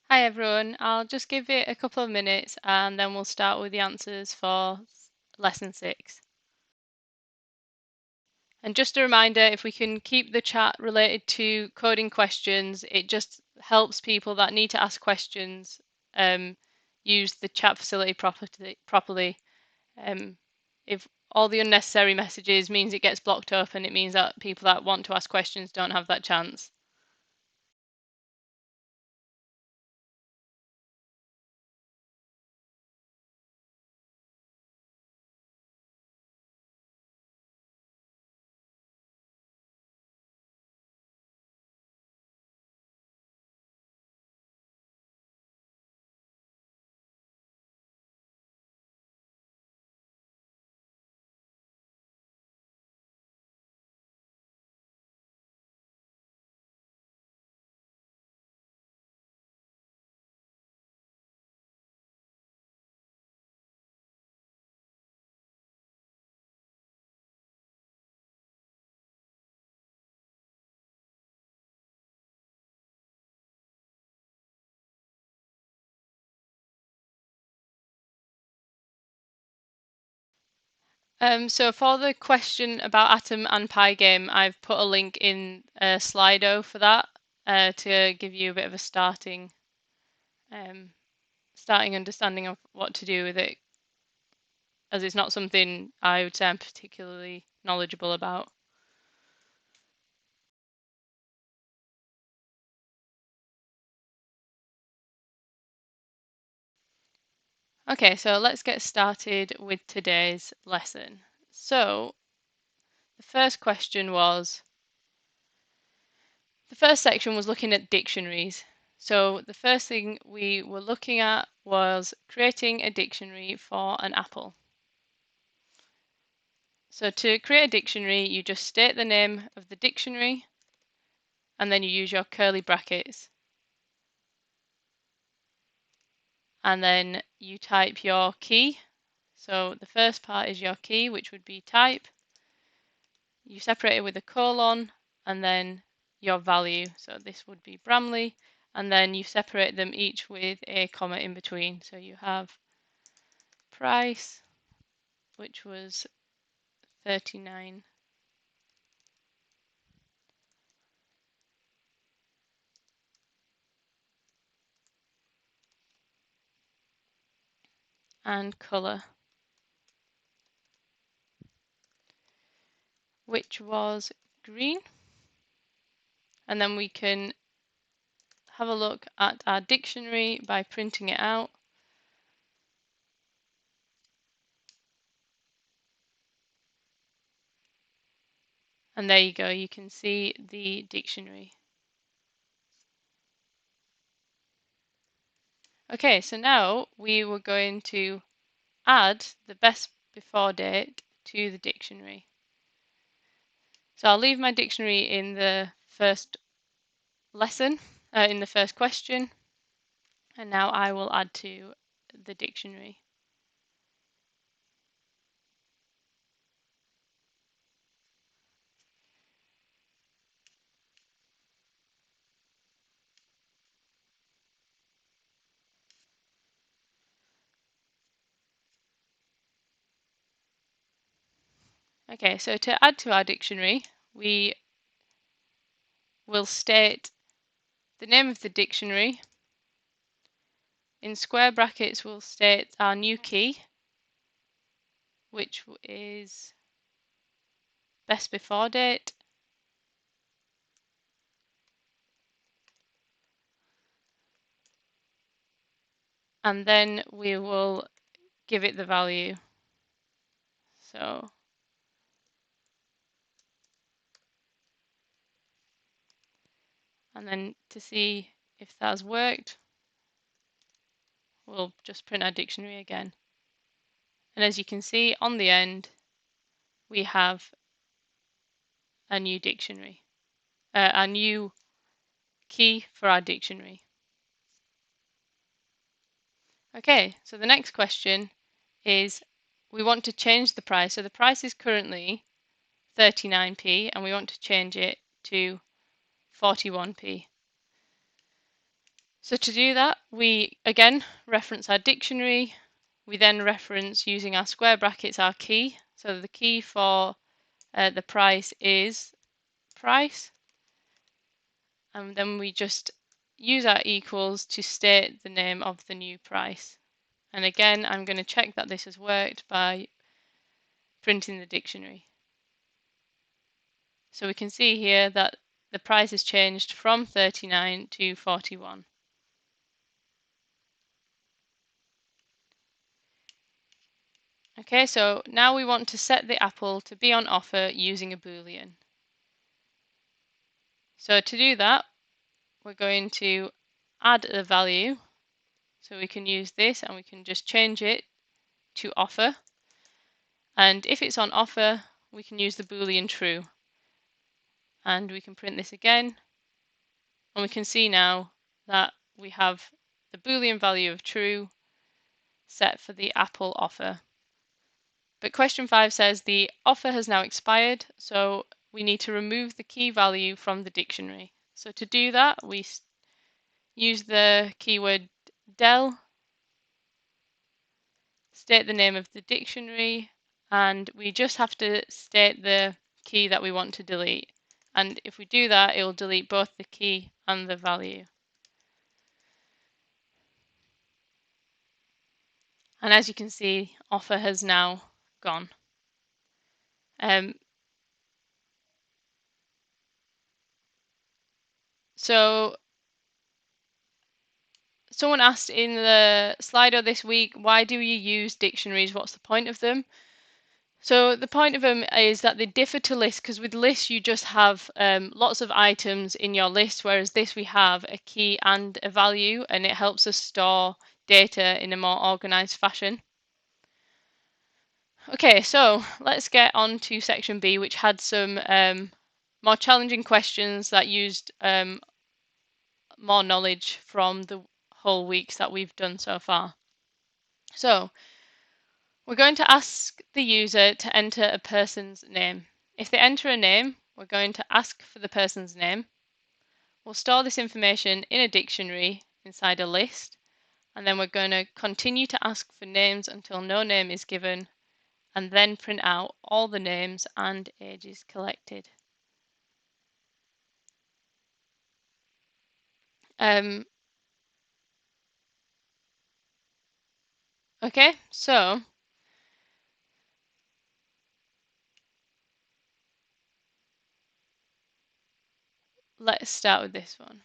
Hi everyone, I'll just give it a couple of minutes and then we'll start with the answers for lesson 6. And just a reminder, if we can keep the chat related to coding questions, it just helps people that need to ask questions use the chat facility properly. If all the unnecessary messages means it gets blocked up and it means that people that want to ask questions don't have that chance. So for the question about atom and Pygame, I've put a link in Slido for that to give you a bit of a starting understanding of what to do with it, as it's not something I would say I'm particularly knowledgeable about. Okay, so let's get started with today's lesson. So the first question was, the first section was looking at dictionaries. So the first thing we were looking at was creating a dictionary for an apple. So to create a dictionary, you just state the name of the dictionary and then you use your curly brackets. And then you type your key. So the first part is your key, which would be type. You separate it with a colon and then your value. So this would be Bramley. And then you separate them each with a comma in between. So you have price, which was 39. And color, which was green. And then we can have a look at our dictionary by printing it out. And there you go, you can see the dictionary. Okay, so now we were going to add the best before date to the dictionary. So I'll leave my dictionary in the first lesson, in the first question, and now I will add to the dictionary. Okay, so to add to our dictionary, we will state the name of the dictionary. In square brackets, we'll state our new key, which is best before date. And then we will give it the value. So and then to see if that's worked, we'll just print our dictionary again. And as you can see on the end, we have a new dictionary, a new key for our dictionary. Okay, so the next question is we want to change the price. So the price is currently 39p and we want to change it to 41p. So to do that, we again reference our dictionary. We then reference using our square brackets our key. So the key for the price is price. And then we just use our equals to state the name of the new price. And again, I'm going to check that this has worked by printing the dictionary. So we can see here that the price has changed from 39 to 41. Okay, so now we want to set the apple to be on offer using a Boolean. So to do that, we're going to add a value. So we can use this and we can just change it to offer. And if it's on offer, we can use the Boolean true. And we can print this again. And we can see now that we have the Boolean value of true set for the apple offer. But question 5 says the offer has now expired, so we need to remove the key value from the dictionary. So to do that, we use the keyword del, state the name of the dictionary, and we just have to state the key that we want to delete. And if we do that, it will delete both the key and the value. And as you can see, offer has now gone. So someone asked in the Slido this week, why do you use dictionaries? What's the point of them? So the point of them is that they differ to lists, because with lists you just have lots of items in your list, whereas this we have a key and a value, and it helps us store data in a more organized fashion. Okay, so let's get on to section B, which had some more challenging questions that used more knowledge from the whole weeks that we've done so far. So we're going to ask the user to enter a person's name. If they enter a name, we're going to ask for the person's name. We'll store this information in a dictionary inside a list, and then we're going to continue to ask for names until no name is given, and then print out all the names and ages collected. Okay, so let's start with this one.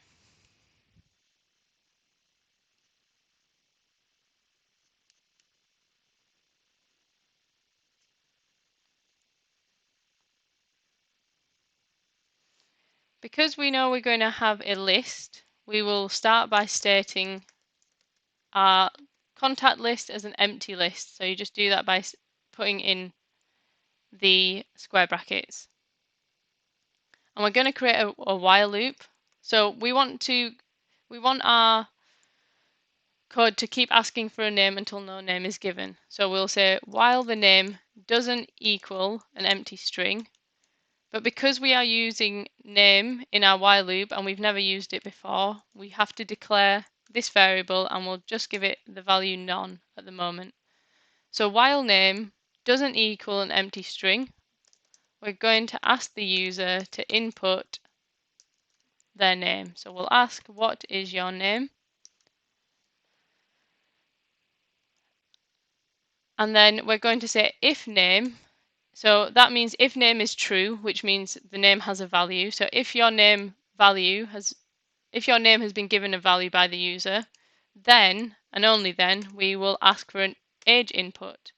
Because we know we're going to have a list, we will start by stating our contact list as an empty list. So you just do that by putting in the square brackets. And we're going to create a while loop. So we want our code to keep asking for a name until no name is given. So we'll say while the name doesn't equal an empty string. But because we are using name in our while loop and we've never used it before, we have to declare this variable, and we'll just give it the value none at the moment. So while name doesn't equal an empty string, we're going to ask the user to input their name. So we'll ask, what is your name? And then we're going to say if name. So that means if name is true, which means the name has a value. So if your name has been given a value by the user, then and only then we will ask for an age input.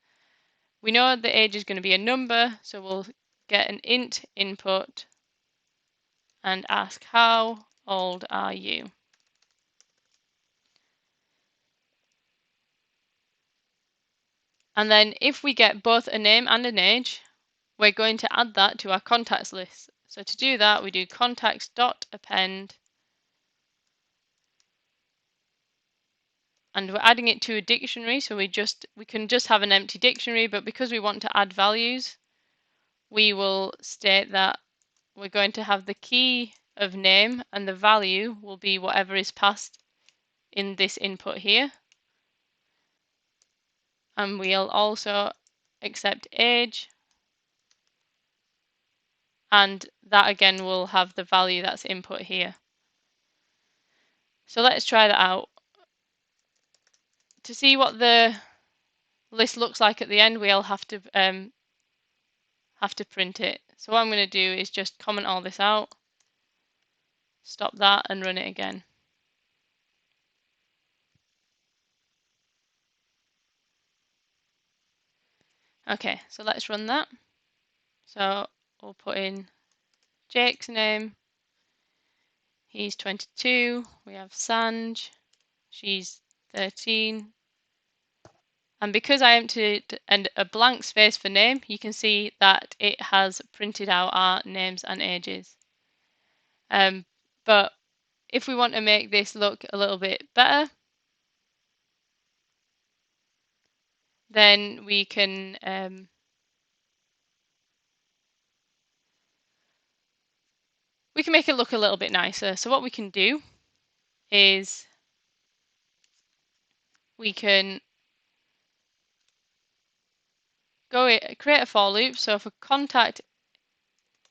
We know the age is going to be a number, so we'll get an int input and ask how old are you? And then if we get both a name and an age, we're going to add that to our contacts list. So to do that, we do contacts.append, and we're adding it to a dictionary. So we can just have an empty dictionary, but because we want to add values, we will state that we're going to have the key of name and the value will be whatever is passed in this input here. And we'll also accept age. And that again will have the value that's input here. So let's try that out. To see what the list looks like at the end, we'll have to print it. So what I'm going to do is just comment all this out, stop that, and run it again. Okay, so let's run that. So we'll put in Jake's name. He's 22. We have Sanj. She's 13. And because I emptied a blank space for name, you can see that it has printed out our names and ages. But if we want to make this look a little bit better, then we can make it look a little bit nicer. So what we can do is we can create a for loop. So for contact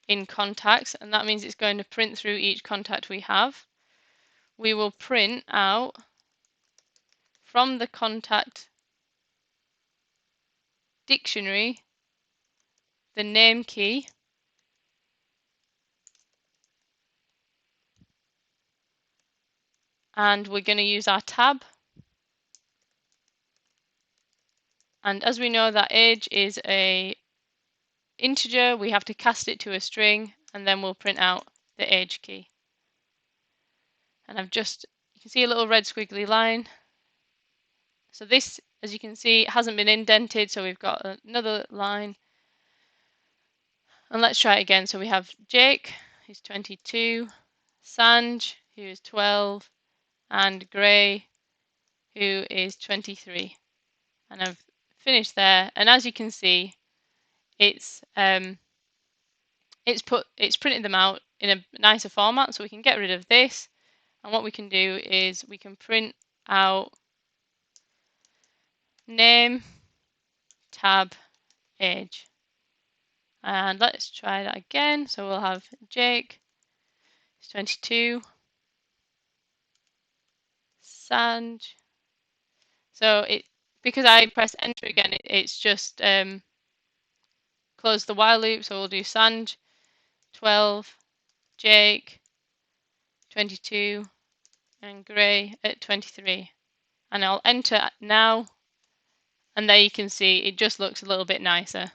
in contacts, and that means it's going to print through each contact we have, we will print out from the contact dictionary the name key and we're going to use our tab. And as we know that age is a integer, we have to cast it to a string, and then we'll print out the age key. And you can see a little red squiggly line. So this, as you can see, hasn't been indented, so we've got another line. And let's try it again. So we have Jake, who's 22, Sanj, who is 12, and Gray, who is 23. And I've finished there. And as you can see, it's printed them out in a nicer format, so we can get rid of this. And what we can do is we can print out name, tab, age. And let's try that again. So we'll have Jake, he's 22, Sanj. So because I press enter again, it's just close the while loop. So we'll do Sanj, 12, Jake, 22, and Gray at 23. And I'll enter now. And there you can see it just looks a little bit nicer.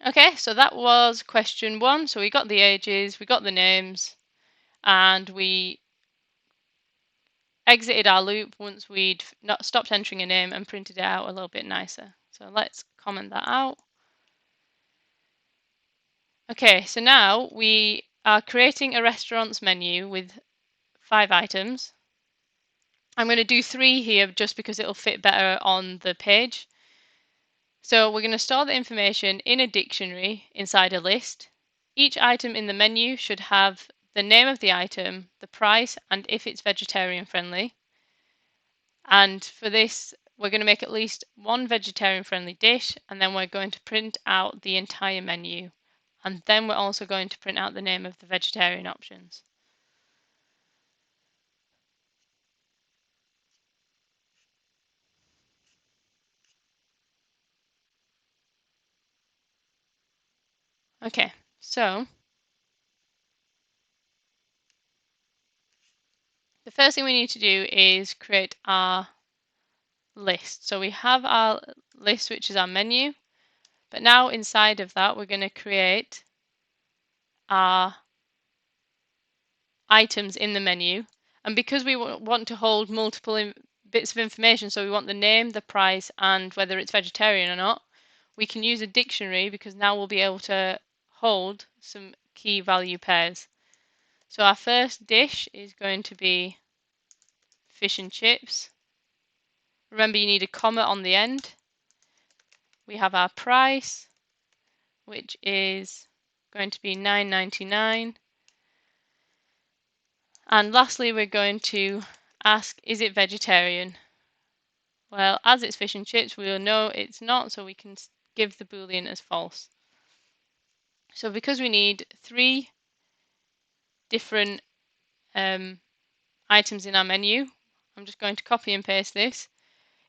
Okay, so that was question 1. So we got the ages, we got the names, and we exited our loop once we'd not stopped entering a name and printed it out a little bit nicer. So let's comment that out. Okay, so now we are creating a restaurant's menu with 5 items. I'm going to do 3 here just because it'll fit better on the page. So we're going to store the information in a dictionary inside a list. Each item in the menu should have the name of the item, the price, and if it's vegetarian friendly. And for this, we're going to make at least 1 vegetarian friendly dish, and then we're going to print out the entire menu. And then we're also going to print out the name of the vegetarian options. Okay, so the first thing we need to do is create our list. So we have our list, which is our menu, but now inside of that, we're going to create our items in the menu. And because we want to hold multiple bits of information, so we want the name, the price, and whether it's vegetarian or not, we can use a dictionary because now we'll be able to hold some key value pairs. So our first dish is going to be fish and chips. Remember, you need a comma on the end. we have our price, which is going to be $9.99. And lastly, we're going to ask, is it vegetarian? Well, as it's fish and chips, we will know it's not, so we can give the Boolean as false. So because we need 3 different items in our menu, I'm just going to copy and paste this.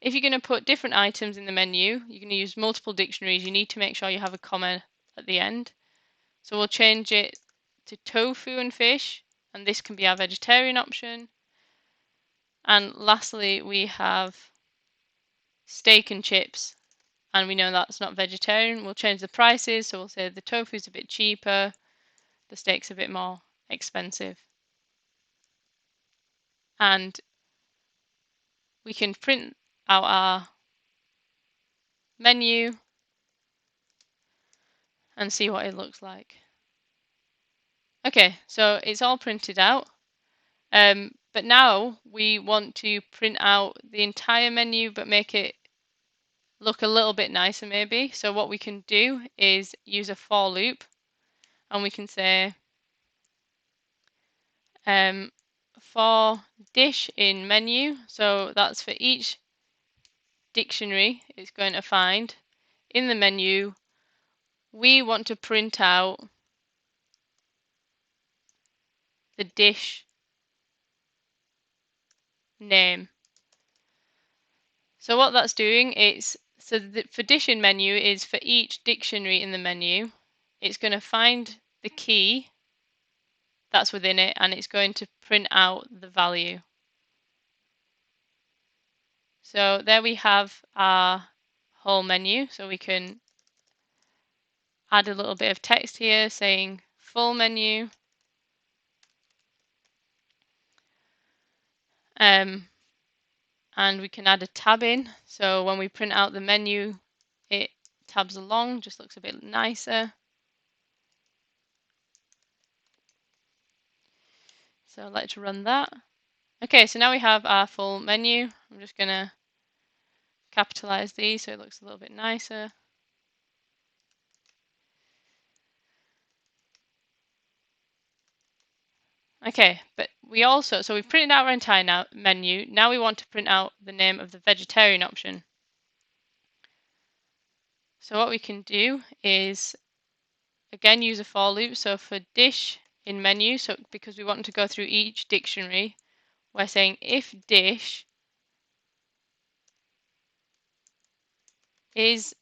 If you're going to put different items in the menu, you're going to use multiple dictionaries, you need to make sure you have a comma at the end. So we'll change it to tofu and fish, and this can be our vegetarian option. And lastly, we have steak and chips, and we know that's not vegetarian. We'll change the prices, so we'll say the tofu's a bit cheaper, the steak's a bit more expensive. And we can print out our menu and see what it looks like. Okay, so it's all printed out. But now we want to print out the entire menu but make it look a little bit nicer maybe. So what we can do is use a for loop, and we can say for dish in menu, so that's for each dictionary it's going to find in the menu, we want to print out the dish name. So what that's doing is, for dish in menu is for each dictionary in the menu, it's going to find the key that's within it, and it's going to print out the value. So there we have our whole menu. So we can add a little bit of text here saying full menu. And we can add a tab in. So when we print out the menu, it tabs along, just looks a bit nicer. So let's run that. Okay, so now we have our full menu. I'm just going to capitalize these so it looks a little bit nicer. Okay, but we also, so we've printed out our entire menu. Now we want to print out the name of the vegetarian option. So what we can do is, again, use a for loop. So for dish in menu, so because we want to go through each dictionary, we're saying if dish is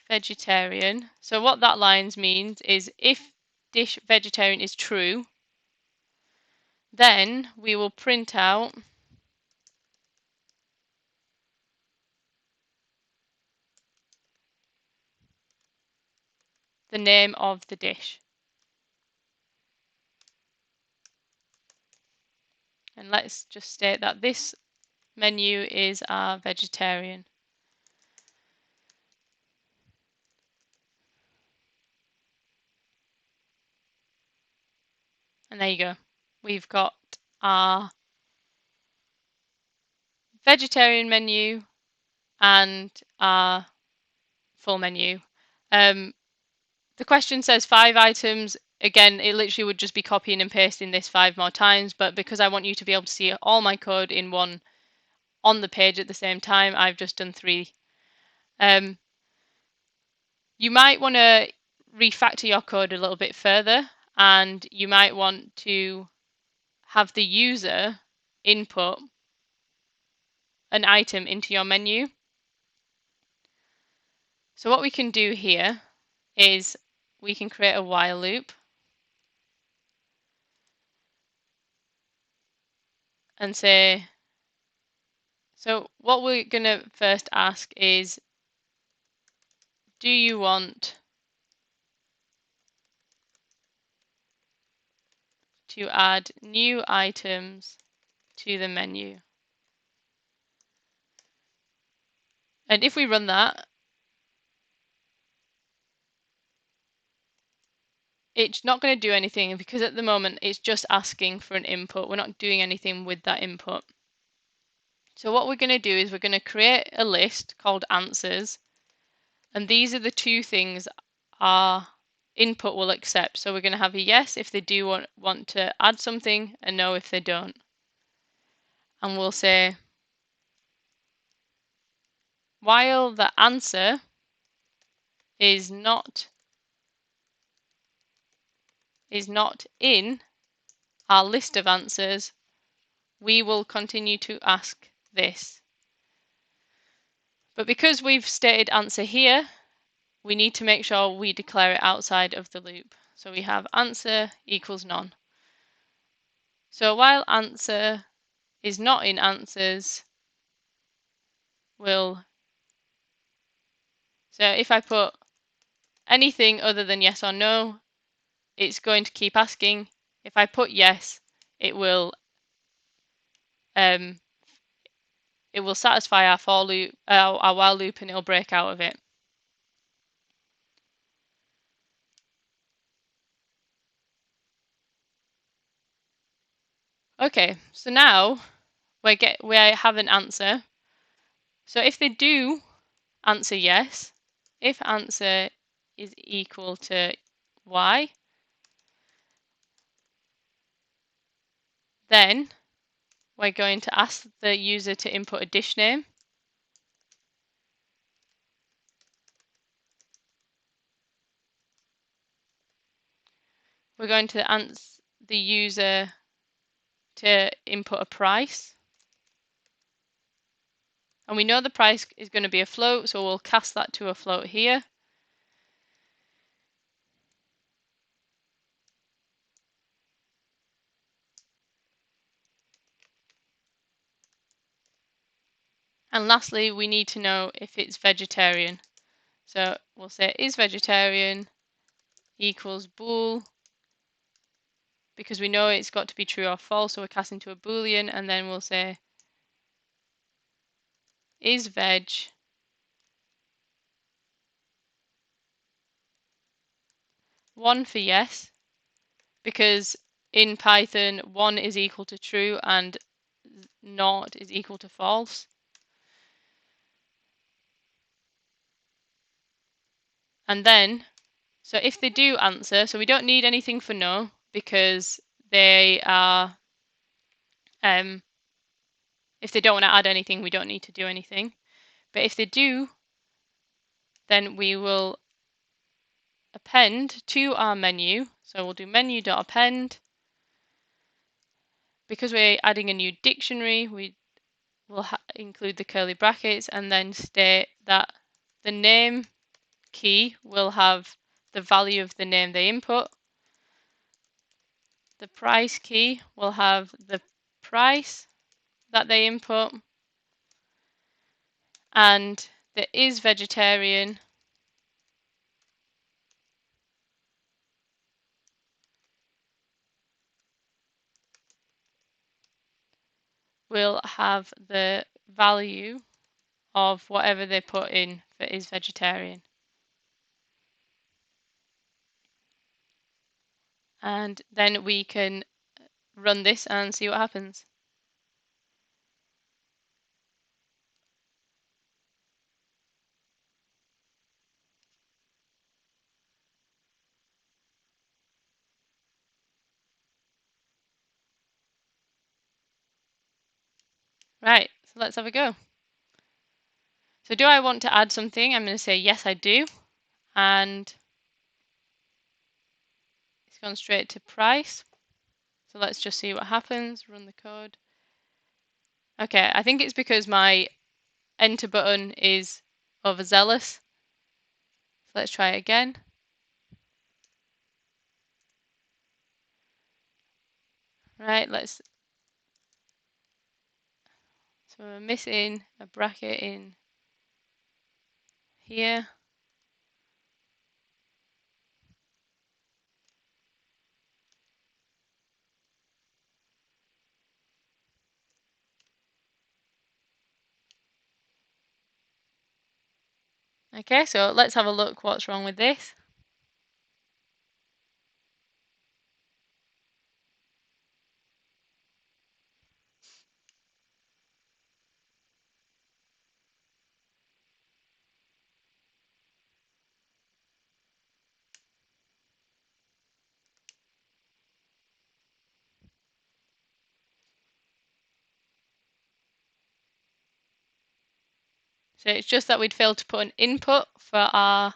vegetarian. So what that lines means is if dish vegetarian is true, then we will print out the name of the dish. And let's just state that this menu is our vegetarian. And there you go. We've got our vegetarian menu and our full menu. The question says 5 items. Again, it literally would just be copying and pasting this 5 more times, but because I want you to be able to see all my code in one on the page at the same time, I've just done 3. You might want to refactor your code a little bit further, and you might want to have the user input an item into your menu. So what we can do here is we can create a while loop and say, so what we're going to first ask is, do you want to add new items to the menu? And if we run that, it's not going to do anything because at the moment it's just asking for an input. We're not doing anything with that input. So what we're going to do is we're going to create a list called answers, And these are the two things our input will accept. So we're going to have a yes if they do want to add something, a no if they don't. And we'll say, while the answer is not in our list of answers, we will continue to ask this. But because we've stated answer here, we need to make sure we declare it outside of the loop. So we have answer equals none. So while answer is not in answers, so if I put anything other than yes or no, it's going to keep asking. If I put yes, it will satisfy our for loop, our while loop, and it'll break out of it. Okay, so now we have an answer. So if they do answer yes, if answer is equal to y, then we're going to ask the user to input a dish name. We're going to ask the user to input a price. And we know the price is going to be a float, so we'll cast that to a float here. And lastly, we need to know if it's vegetarian. So we'll say is vegetarian equals bool, because we know it's got to be true or false, so we're casting to a Boolean, and then we'll say is veg one for yes, because in Python 1 is equal to true and naught is equal to false. And then, so if they do answer, so we don't need anything for no, because they are, if they don't want to add anything, we don't need to do anything. But if they do, then we will append to our menu. So we'll do menu.append. Because we're adding a new dictionary, we will include the curly brackets and then state that the name key will have the value of the name they input. The price key will have the price that they input. And the is vegetarian will have the value of whatever they put in for is vegetarian. And then we can run this and see what happens. Right, so let's have a go. So do I want to add something? I'm going to say yes, I do. And it's gone straight to price. So let's just see what happens, run the code. Okay, I think it's because my enter button is overzealous. So let's try it again. Right, so we're missing a bracket in here. Okay, so let's have a look what's wrong with this. So it's just that we'd failed to put an input for our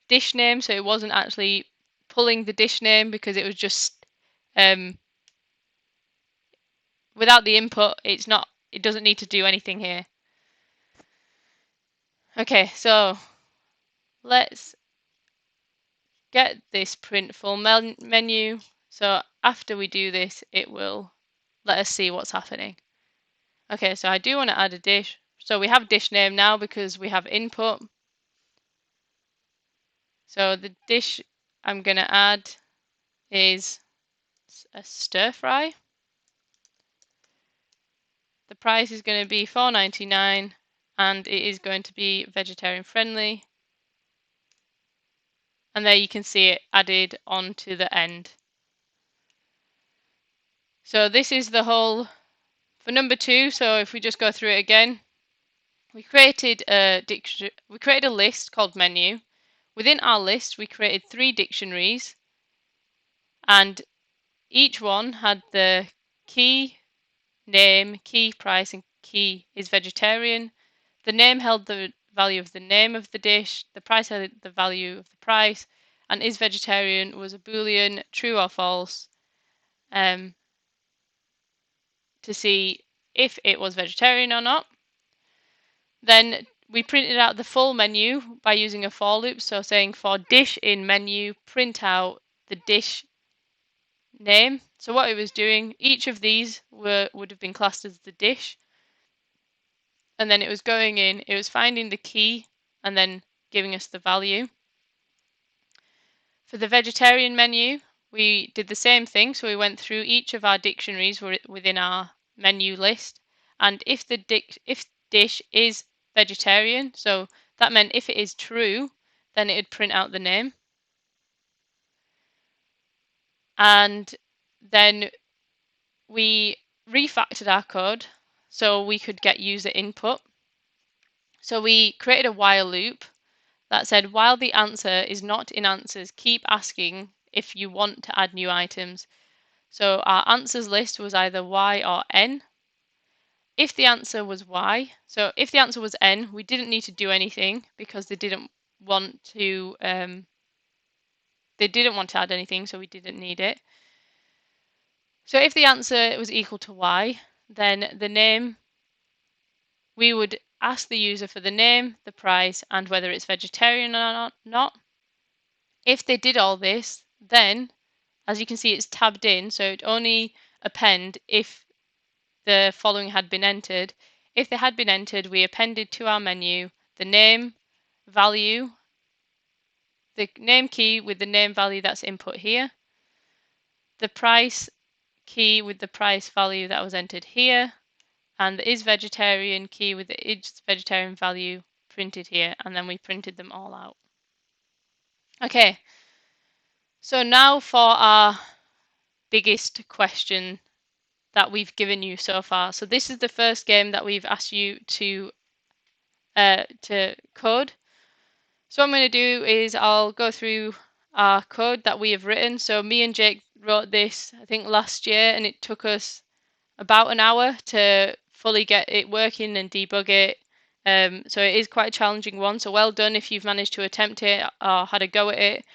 dish name, so it wasn't actually pulling the dish name because it was just without the input, it doesn't need to do anything here. Okay, so let's get this print full menu. So after we do this, it will let us see what's happening. Okay, so I do want to add a dish. So we have dish name now because we have input. So the dish I'm going to add is a stir fry. The price is going to be $4.99 and it is going to be vegetarian friendly. And there you can see it added onto the end. So this is the whole for number 2. So if we just go through it again, we created a list called menu. Within our list, we created 3 dictionaries, and each one had the key name, key price, and key is vegetarian. The name held the value of the name of the dish, the price held the value of the price, and is vegetarian was a Boolean, true or false, to see if it was vegetarian or not. Then we printed out the full menu by using a for loop, so saying for dish in menu, print out the dish name. So what it was doing, each of these would have been classed as the dish, and then it was going in, it was finding the key and then giving us the value. For the vegetarian menu, we did the same thing, so we went through each of our dictionaries within our menu list, and if dish is vegetarian, so that meant if it is true, then it would print out the name. And then we refactored our code so we could get user input. So we created a while loop that said, while the answer is not in answers, keep asking if you want to add new items. So our answers list was either Y or N. If the answer was Y, so if the answer was N, we didn't need to do anything because they didn't want to add anything, so we didn't need it. So if the answer was equal to Y, then the name, we would ask the user for the name, the price, and whether it's vegetarian or not. If they did all this, then, as you can see, it's tabbed in, so it only append if the following had been entered. If they had been entered, we appended to our menu the name, value, the name key with the name value that's input here, the price key with the price value that was entered here, and the is vegetarian key with the is vegetarian value printed here, and then we printed them all out. Okay, so now for our biggest question that we've given you so far. So this is the first game that we've asked you to code. So what I'm going to do is I'll go through our code that we have written. So me and Jake wrote this, I think, last year, and it took us about an hour to fully get it working and debug it. So it is quite a challenging one. So well done if you've managed to attempt it or had a go at it.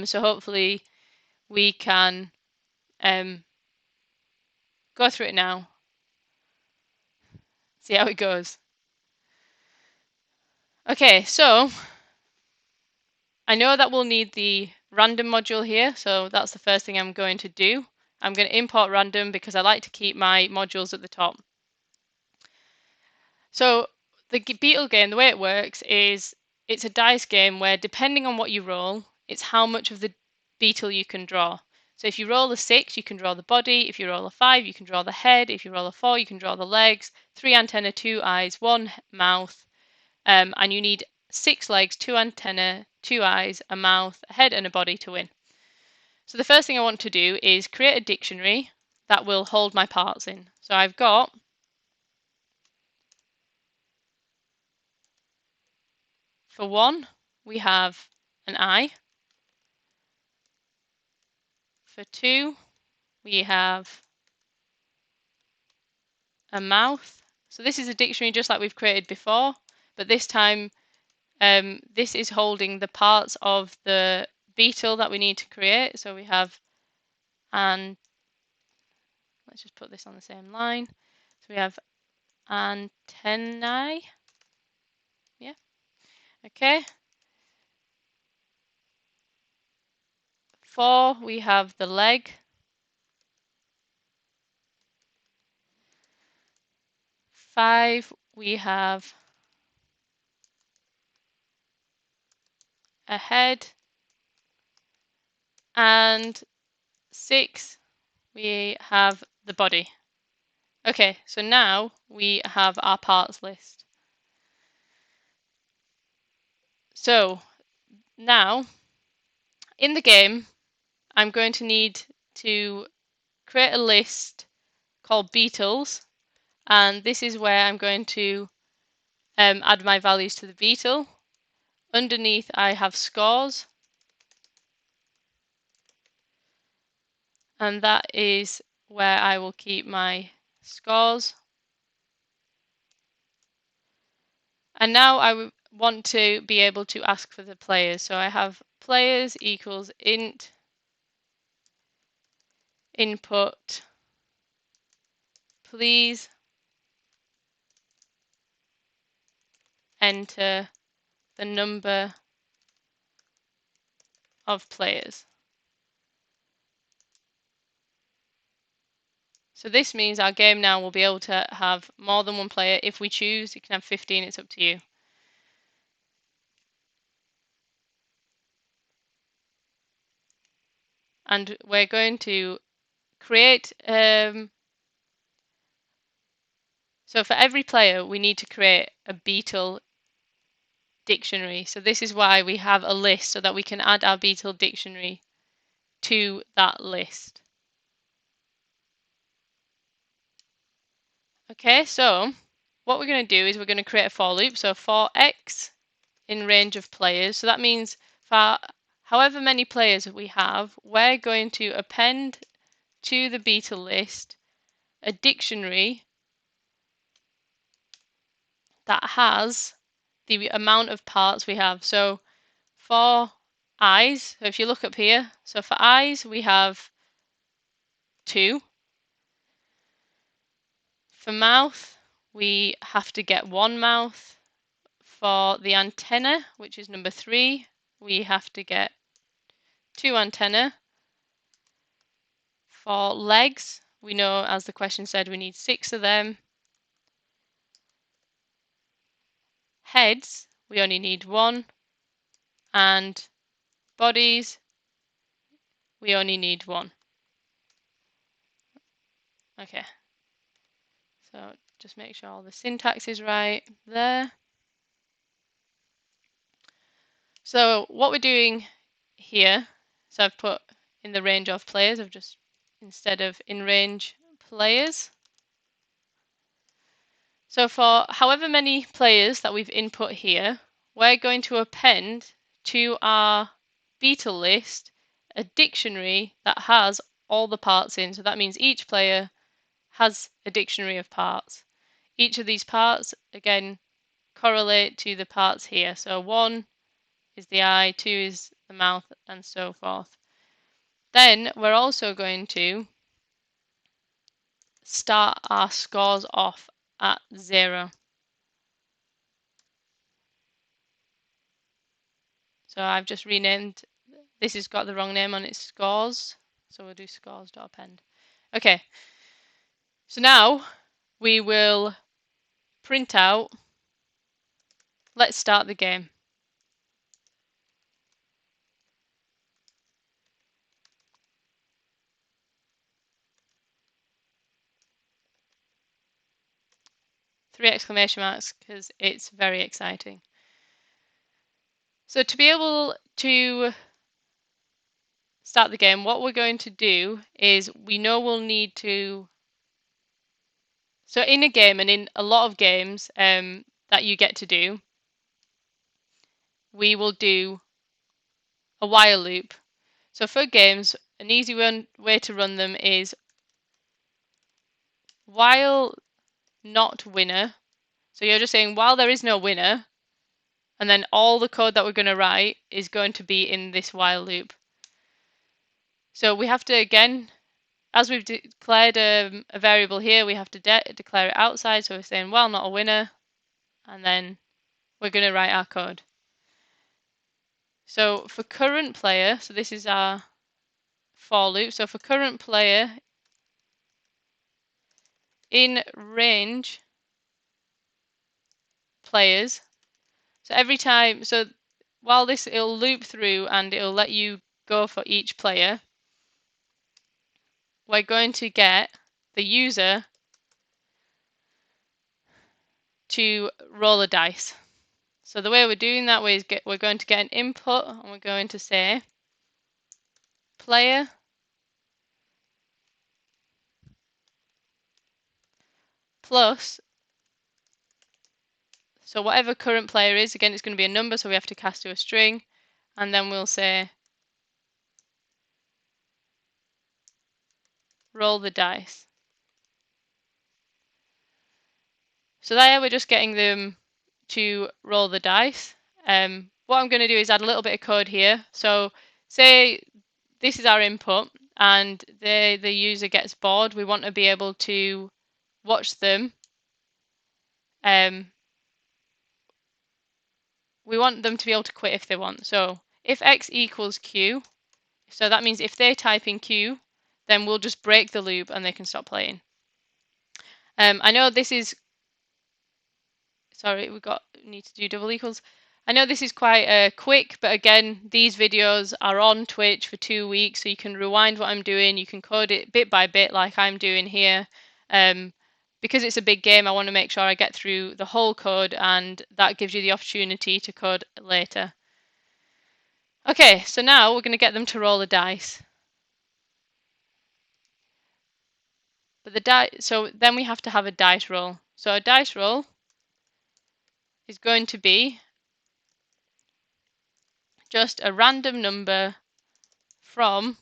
So hopefully we can go through it now, see how it goes. Okay, so I know that we'll need the random module here, so that's the first thing I'm going to do. I'm going to import random because I like to keep my modules at the top. So the beetle game, the way it works is it's a dice game where depending on what you roll, it's how much of the beetle you can draw. So if you roll a 6, you can draw the body. If you roll a 5, you can draw the head. If you roll a 4, you can draw the legs. 3 antennae, 2 eyes, 1 mouth. And you need 6 legs, 2 antennae, 2 eyes, a mouth, a head, and a body to win. So the first thing I want to do is create a dictionary that will hold my parts in. So I've got for 1, we have an eye. For 2, we have a mouth. So this is a dictionary just like we've created before. but this time this is holding the parts of the beetle that we need to create. So we have, and let's just put this on the same line. So we have antennae. Yeah, okay. 4, we have the leg. 5, we have a head. And 6, we have the body. Okay, so now we have our parts list. So now in the game, I'm going to need to create a list called beetles, and this is where I'm going to add my values to the beetle. Underneath I have scores, and that is where I will keep my scores. And now I want to be able to ask for the players. So I have players equals int input please enter the number of players. So this means our game now will be able to have more than one player. If we choose, you can have 15, it's up to you. And we're going to create, so for every player, we need to create a beetle dictionary. So this is why we have a list, so that we can add our beetle dictionary to that list. Okay, so what we're going to do is we're going to create a for loop. So for x in range of players. So that means for however many players we have, we're going to append to the beetle list a dictionary that has the amount of parts we have. So for eyes, so if you look up here, so for eyes we have 2. For mouth, we have to get 1 mouth. For the antenna, which is number 3, we have to get 2 antenna. For legs, we know, as the question said, we need 6 of them. Heads, we only need 1. And bodies, we only need 1. Okay. So just make sure all the syntax is right there. So what we're doing here, so I've put in the range of players, I've just, instead of in range players. So for however many players that we've input here, we're going to append to our beetle list a dictionary that has all the parts in. So that means each player has a dictionary of parts. Each of these parts, again, correlate to the parts here. So 1 is the eye, 2 is the mouth, and so forth. Then we're also going to start our scores off at 0. So I've just renamed, this has got the wrong name on its scores, so we'll do scores.append. Okay, so now we will print out, let's start the game. Three exclamation marks, because it's very exciting. So to be able to start the game, what we're going to do is we know we'll need to, so in a game and in a lot of games that you get to do, we will do a while loop. So for games, an easy way to run them is while not winner, So you're just saying while there is no winner, and then all the code that we're going to write is going to be in this while loop. So we have to, again, as we've declared a variable here, we have to declare it outside. So we're saying while not a winner, and then we're going to write our code. So for current player, so this is our for loop. So for current player in range players, so every time, so while this, it'll loop through and it'll let you go for each player, we're going to get the user to roll a dice. So the way we're doing that way is we're going to get an input and we're going to say player plus, so whatever current player is, again it's going to be a number, so we have to cast to a string, and then we'll say roll the dice. So there we're just getting them to roll the dice. What I'm going to do is add a little bit of code here. So say this is our input and the user gets bored. We want to be able to watch them. We want them to be able to quit if they want. So if x equals q, so that means if they type in q, then we'll just break the loop and they can stop playing. I know this is, sorry, need to do double equals. I know this is quite quick, but again, these videos are on Twitch for 2 weeks, so you can rewind what I'm doing. You can code it bit by bit like I'm doing here. Because it's a big game, I want to make sure I get through the whole code, and that gives you the opportunity to code later. Okay, so now we're going to get them to roll a dice. But so then we have to have a dice roll. So a dice roll is going to be just a random number from,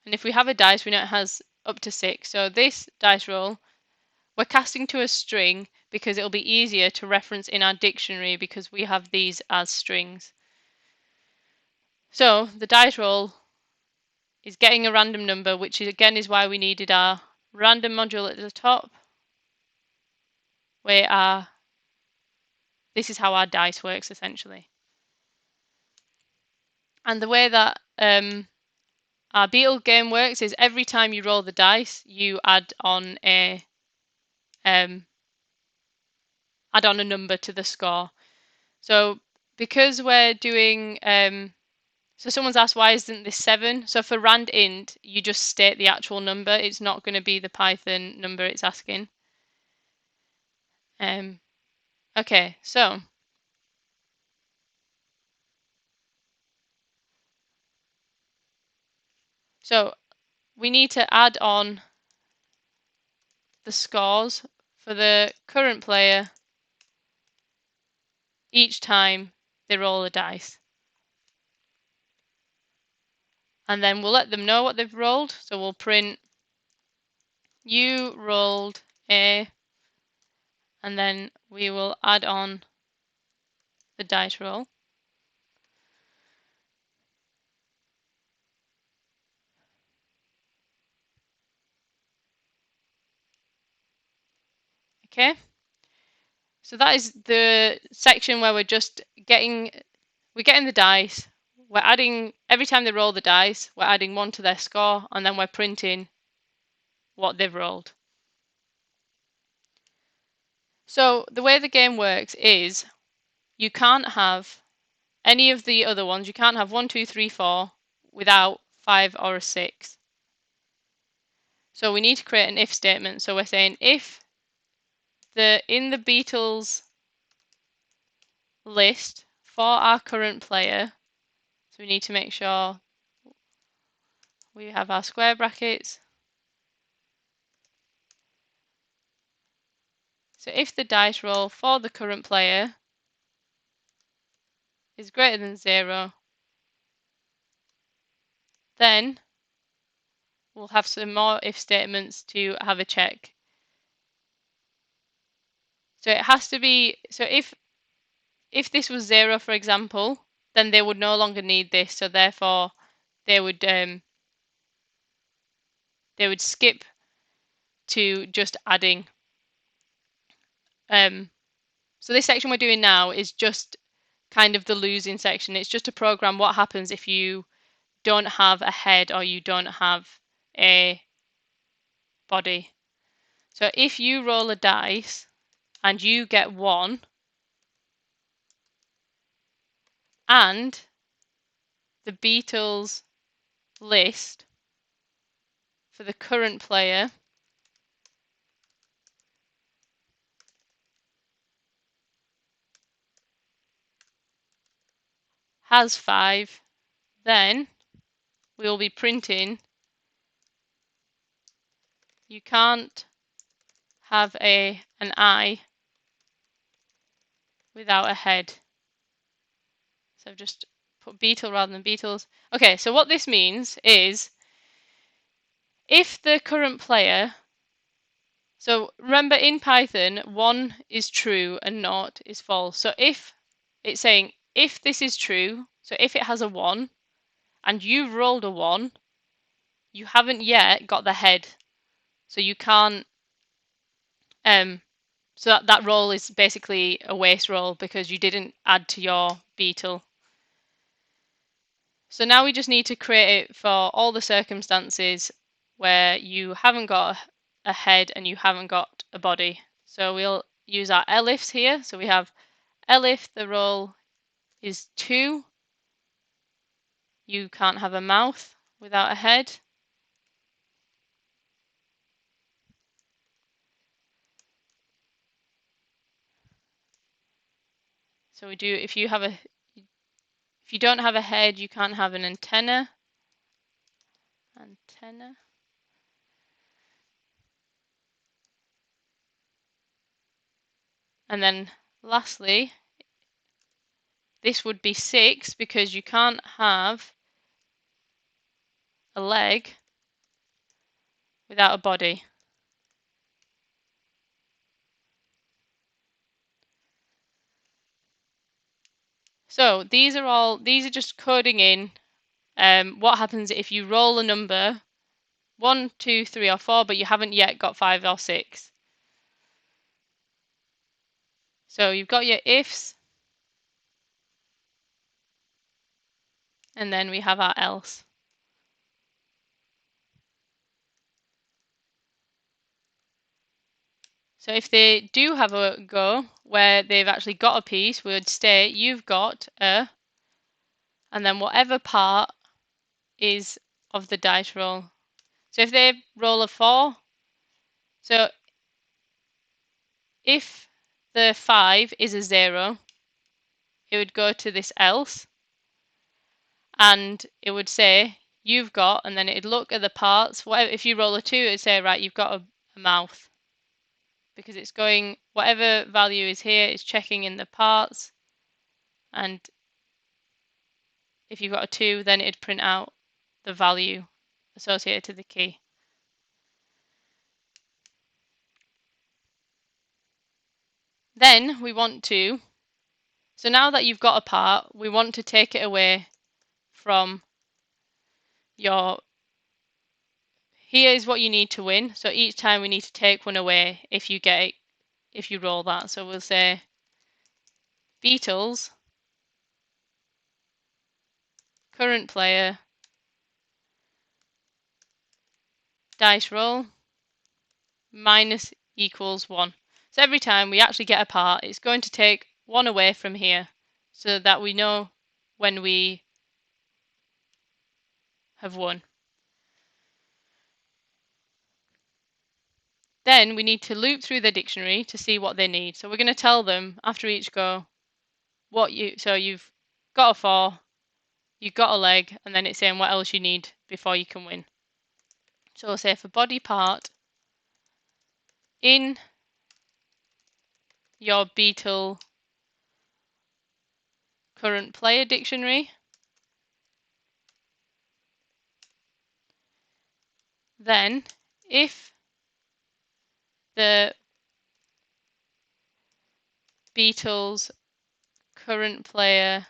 and if we have a dice, we know it has up to 6. So this dice roll, we're casting to a string because it'll be easier to reference in our dictionary because we have these as strings. So the dice roll is getting a random number, which is, again is why we needed our random module at the top, where this is how our dice works essentially. And the way that our Beetle game works is every time you roll the dice, you add on a number to the score. So because we're doing, so someone's asked why isn't this 7? So for rand int, you just state the actual number. It's not going to be the Python number it's asking. Okay, so we need to add on the scores for the current player each time they roll a dice. And then we'll let them know what they've rolled. So we'll print you rolled a, and then we will add on the dice roll. Okay, so that is the section where we're getting the dice. We're adding, every time they roll the dice, we're adding 1 to their score, and then we're printing what they've rolled. So the way the game works is you can't have any of the other ones. You can't have 1, 2, 3, 4 without 5 or a 6. So we need to create an if statement. So we're saying if in the Beatles list for our current player, so we need to make sure we have our square brackets. So if the dice roll for the current player is greater than 0, then we'll have some more if statements to have a check. So it has to be, so if this was 0, for example, then they would no longer need this, so therefore they would skip to just adding. So this section we're doing now is just kind of the losing section. It's just to program what happens if you don't have a head or you don't have a body. So if you roll a dice and you get 1 and the Beatles list for the current player has 5, then we will be printing you can't have an eye without a head. So I've just put Beatle rather than Beatles. Okay, so what this means is if the current player, so remember in Python, 1 is true and 0 is false. So if it's saying if this is true, so if it has a 1 and you've rolled a 1, you haven't yet got the head. So you can't, so that roll is basically a waste roll because you didn't add to your Beatle. So now we just need to create it for all the circumstances where you haven't got a head and you haven't got a body. So we'll use our elifs here. So we have elif, the roll is 2. You can't have a mouth without a head. So we do, if you don't have a head, you can't have an antenna. And then lastly, this would be 6 because you can't have a leg without a body. So these are just coding in what happens if you roll a number 1, 2, 3, or 4, but you haven't yet got 5 or 6. So you've got your ifs, and then we have our else. So if they do have a go where they've actually got a piece, we would state you've got a, and then whatever part is of the dice roll. So if they roll a 4, so if the 5 is a 0, it would go to this else, and it would say you've got, and then it'd look at the parts. Whatever, if you roll a 2, it'd say right, you've got a mouth, because it's going, whatever value is here, it's checking in the parts, and if you've got a 2, then it'd print out the value associated to the key. Then we want to, so now that you've got a part, we want to take it away from your, here is what you need to win. So each time we need to take one away if you get it, if you roll that. So we'll say Beatles, current player, dice roll, minus equals 1. So every time we actually get a part, it's going to take 1 away from here so that we know when we have won. Then we need to loop through the dictionary to see what they need. So we're going to tell them after each go so you've got a 4, you've got a leg, and then it's saying what else you need before you can win. So we'll say for body part, in your Beatle current player dictionary, then if the Beatles current player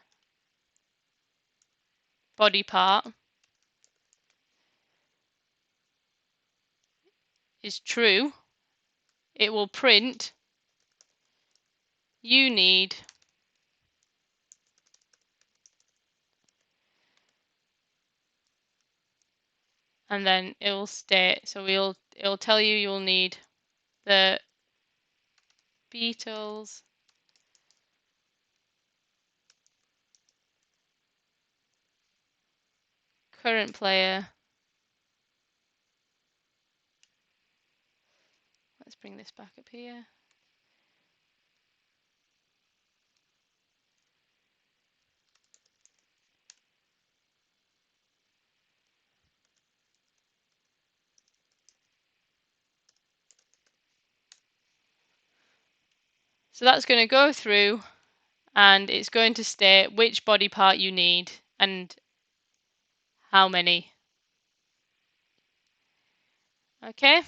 body part is true, it will print you need and then it'll state, so it'll tell you you'll need the Beatles current player. Let's bring this back up here. So that's going to go through and it's going to state which body part you need and how many. Okay.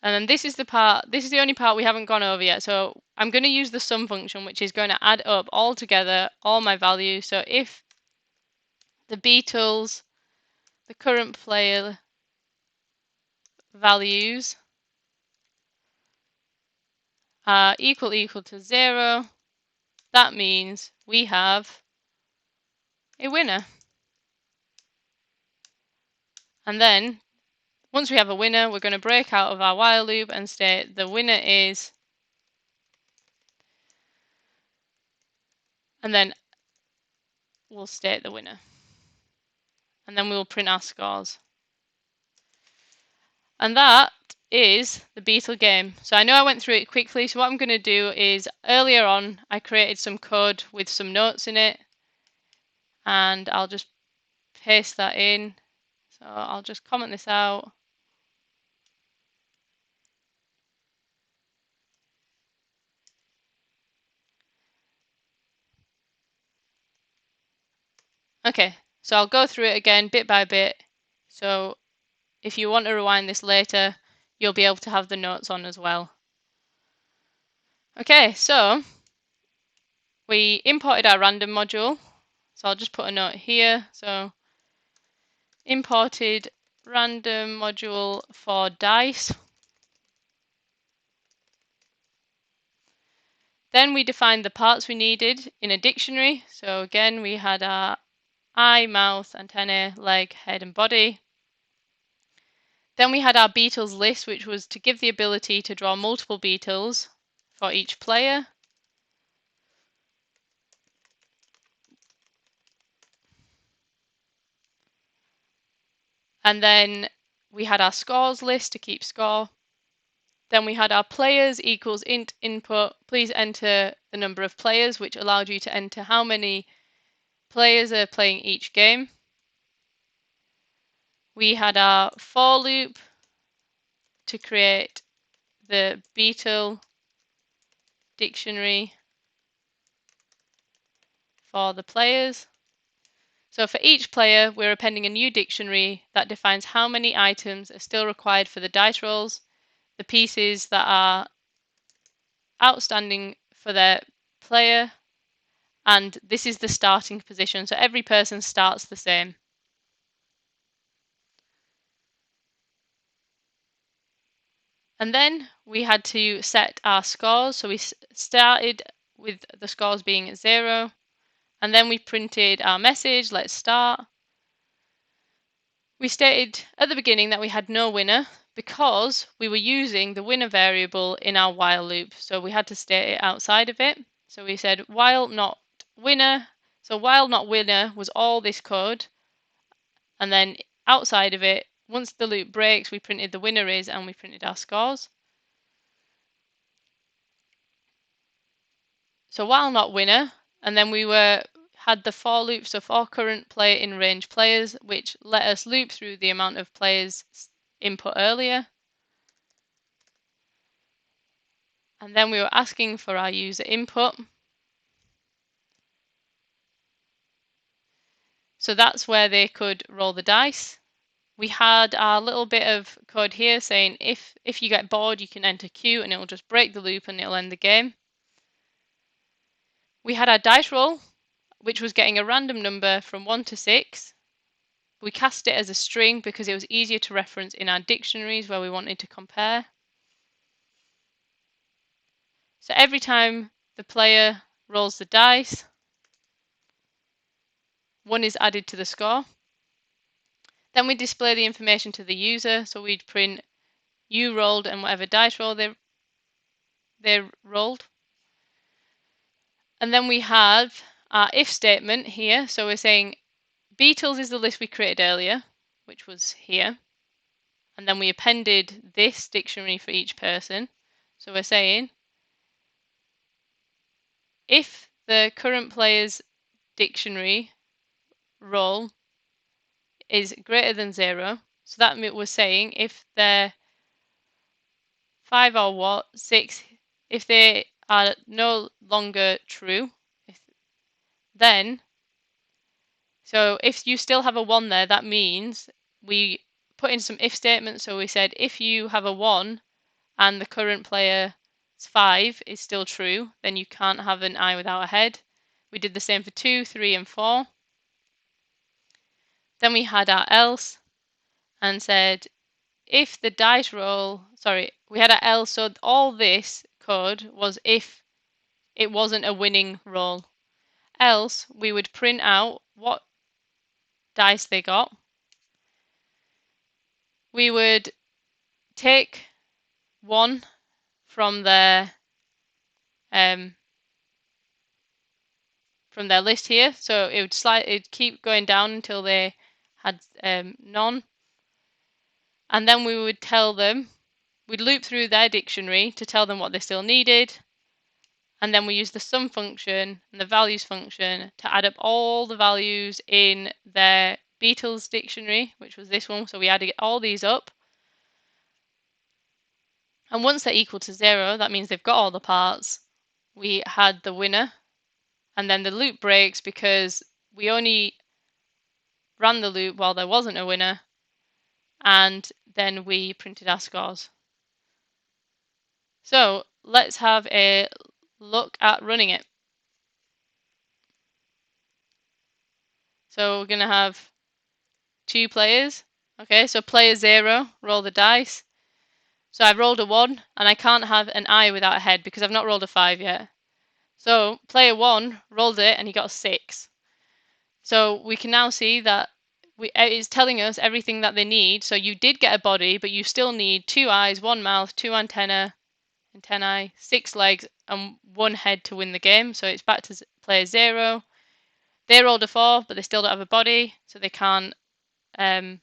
And then this is the only part we haven't gone over yet. So I'm going to use the sum function, which is going to add up all together all my values. So if the Beatles, the current player values are equal to 0, that means we have a winner. And then once we have a winner, we're going to break out of our while loop and state the winner is, and then we'll state the winner. And then we'll print our scores. And that is the Beetle game. So I know I went through it quickly, so what I'm going to do is earlier on I created some code with some notes in it and I'll just paste that in. So I'll just comment this out. Okay, so I'll go through it again bit by bit. So if you want to rewind this later, you'll be able to have the notes on as well. Okay, so we imported our random module. So I'll just put a note here. So imported random module for dice. Then we defined the parts we needed in a dictionary. So again, we had our eye, mouth, antennae, leg, head, and body. Then we had our Beatles list, which was to give the ability to draw multiple Beatles for each player. And then we had our scores list to keep score. Then we had our players equals int input. Please enter the number of players, which allowed you to enter how many players are playing each game. We had our for loop to create the Beatle dictionary for the players. So for each player, we're appending a new dictionary that defines how many items are still required for the dice rolls, the pieces that are outstanding for their player, and this is the starting position. So every person starts the same. And then we had to set our scores. So we started with the scores being 0. And then we printed our message, let's start. We stated at the beginning that we had no winner because we were using the winner variable in our while loop. So we had to state it outside of it. So we said while not winner. So while not winner was all this code. And then outside of it, once the loop breaks, we printed the winner is and we printed our scores. So while not winner, and then we had the for loop, so for current player in range players, which let us loop through the amount of players input earlier. And then we were asking for our user input. So that's where they could roll the dice. we had our little bit of code here saying if you get bored, you can enter Q and it will just break the loop and it'll end the game. We had our dice roll, which was getting a random number from 1 to 6. We cast it as a string because it was easier to reference in our dictionaries where we wanted to compare. So every time the player rolls the dice, 1 is added to the score. Then we display the information to the user, so we'd print you rolled and whatever dice roll they rolled. And then we have our if statement here, so we're saying Beatles is the list we created earlier, which was here. And then we appended this dictionary for each person. So we're saying if the current player's dictionary roll is greater than 0, so that was saying if they're 5 or 6, if they are no longer true, then, so if you still have a 1 there, that means we put in some if statements. So we said if you have a 1 and the current player's 5 is still true, then you can't have an I without a head. We did the same for 2, 3, and 4. Then we had our else and said if the dice roll, we had our else, so all this code was if it wasn't a winning roll. Else, we would print out what dice they got. We would take 1 from their list here, so it'd keep going down until they had none, and then we would tell them, we'd loop through their dictionary to tell them what they still needed, and then we use the sum function and the values function to add up all the values in their Beatles dictionary, which was this one. So we added all these up, and once they're equal to 0, that means they've got all the parts. We had the winner, and then the loop breaks because we only ran the loop while there wasn't a winner, and then we printed our scores. So let's have a look at running it. So we're going to have 2 players. Okay, so player 0, roll the dice. So I've rolled a 1 and I can't have an I without a head because I've not rolled a 5 yet. So player 1 rolled it and he got a 6. So we can now see that it's telling us everything that they need. So you did get a body, but you still need 2 eyes, 1 mouth, 2 antennae, 6 legs, and 1 head to win the game. So it's back to player 0. They rolled a 4, but they still don't have a body, so they can't have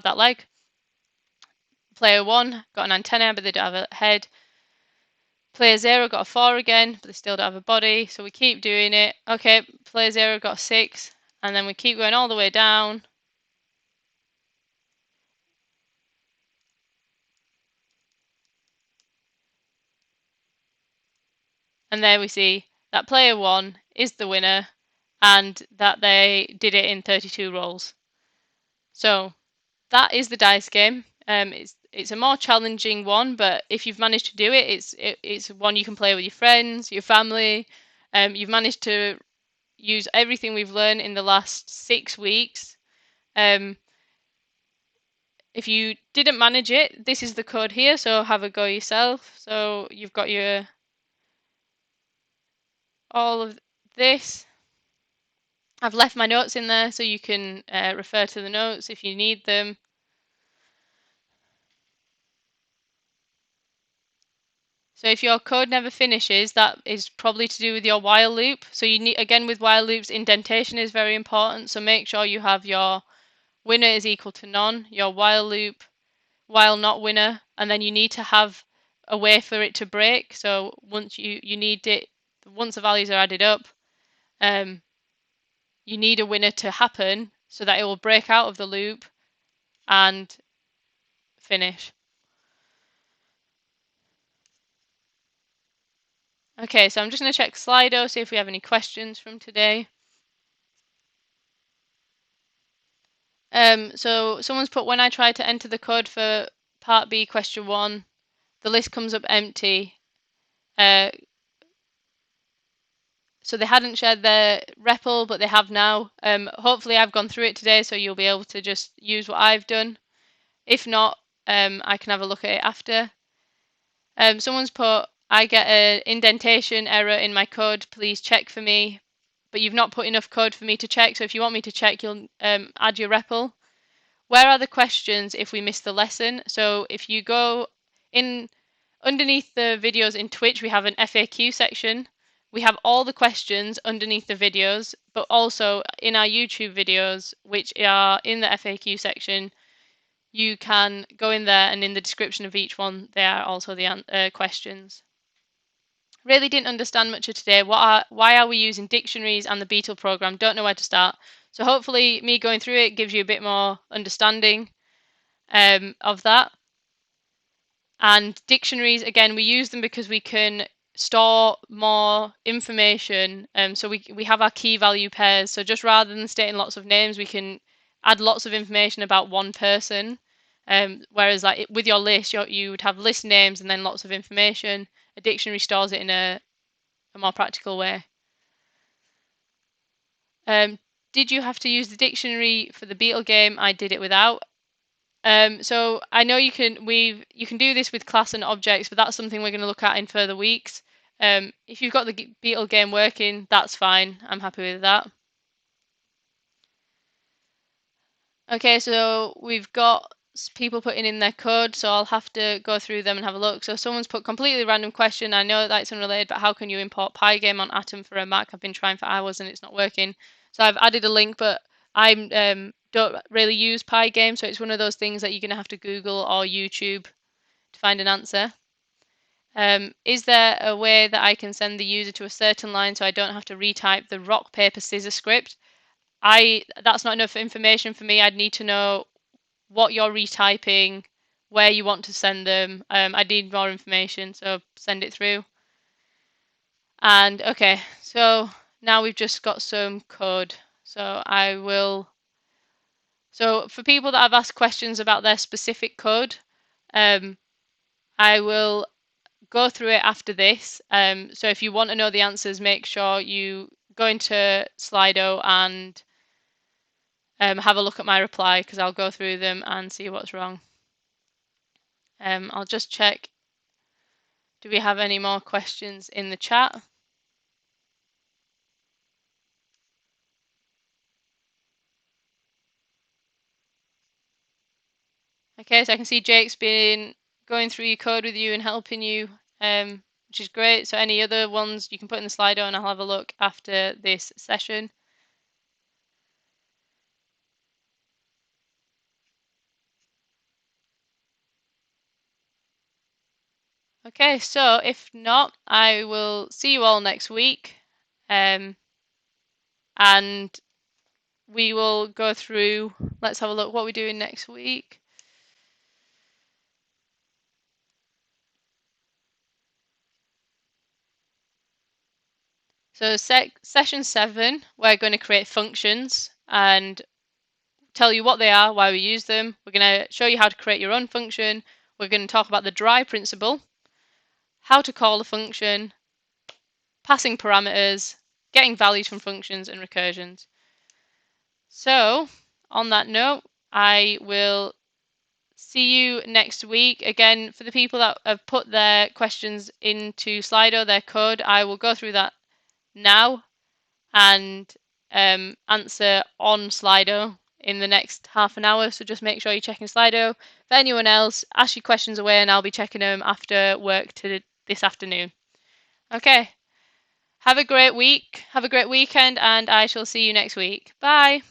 that leg. Player 1 got an antenna, but they don't have a head. Player 0 got a 4 again, but they still don't have a body, so we keep doing it. Okay, player 0 got a 6, and then we keep going all the way down. And there we see that player 1 is the winner, and that they did it in 32 rolls. So that is the dice game. It's a more challenging one, but if you've managed to do it, it's one you can play with your friends, your family. You've managed to use everything we've learned in the last 6 weeks. If you didn't manage it, this is the code here, so have a go yourself. So you've got all of this. I've left my notes in there so you can refer to the notes if you need them. So if your code never finishes, that is probably to do with your while loop. So you need, again, with while loops, indentation is very important. So make sure you have your winner is equal to none, your while loop, while not winner, and then you need to have a way for it to break. So once you need it, once the values are added up, you need a winner to happen so that it will break out of the loop and finish. Okay, so I'm just going to check Slido, see if we have any questions from today. So someone's put, when I try to enter the code for part B question 1, the list comes up empty. So they hadn't shared their REPL, but they have now. Hopefully I've gone through it today, so you'll be able to just use what I've done. If not, I can have a look at it after. Someone's put, I get an indentation error in my code, please check for me. But you've not put enough code for me to check, so if you want me to check, you'll add your REPL. Where are the questions if we miss the lesson? So if you go in underneath the videos in Twitch, we have an FAQ section. We have all the questions underneath the videos, but also in our YouTube videos, which are in the FAQ section, you can go in there, and in the description of each one, there are also the questions. Really didn't understand much of today. Why are we using dictionaries and the Beetle program? Don't know where to start. So hopefully me going through it gives you a bit more understanding of that. And dictionaries, again, we use them because we can store more information. So we have our key value pairs. So just rather than stating lots of names, we can add lots of information about one person. Whereas like with your list, you would have list names and then lots of information. A dictionary stores it in a more practical way. Did you have to use the dictionary for the Beetle game? I did it without. So I know you can do this with class and objects, but that's something we're going to look at in further weeks. If you've got the Beetle game working, that's fine. I'm happy with that. Okay, so we've got people putting in their code, so I'll have to go through them and have a look. So someone's put completely random question. I know that's unrelated, but how can you import Pygame on Atom for a Mac? I've been trying for hours and it's not working. So I've added a link, but I don't really use Pygame, so it's one of those things that you're going to have to Google or YouTube to find an answer. Is there a way that I can send the user to a certain line so I don't have to retype the rock, paper, scissors script? That's not enough information for me. I'd need to know what you're retyping, where you want to send them. I need more information, so send it through. And okay, so now we've just got some code. So for people that have asked questions about their specific code, I will go through it after this. So if you want to know the answers, make sure you go into Slido and have a look at my reply, because I'll go through them and see what's wrong. I'll just check. Do we have any more questions in the chat? Okay, so I can see Jake's been going through your code with you and helping you, which is great. So any other ones you can put in the Slido and I'll have a look after this session. Okay, so if not, I will see you all next week. And we will go through, let's have a look what we're doing next week. So session 7, we're going to create functions and tell you what they are, why we use them. We're going to show you how to create your own function. We're going to talk about the dry principle, how to call a function, passing parameters, getting values from functions, and recursions. So on that note, I will see you next week. Again, for the people that have put their questions into Slido, their code, I will go through that now and answer on Slido in the next half an hour. So just make sure you're checking Slido. For anyone else, ask your questions away and I'll be checking them after work this afternoon. Okay. Have a great week. Have a great weekend, and I shall see you next week. Bye.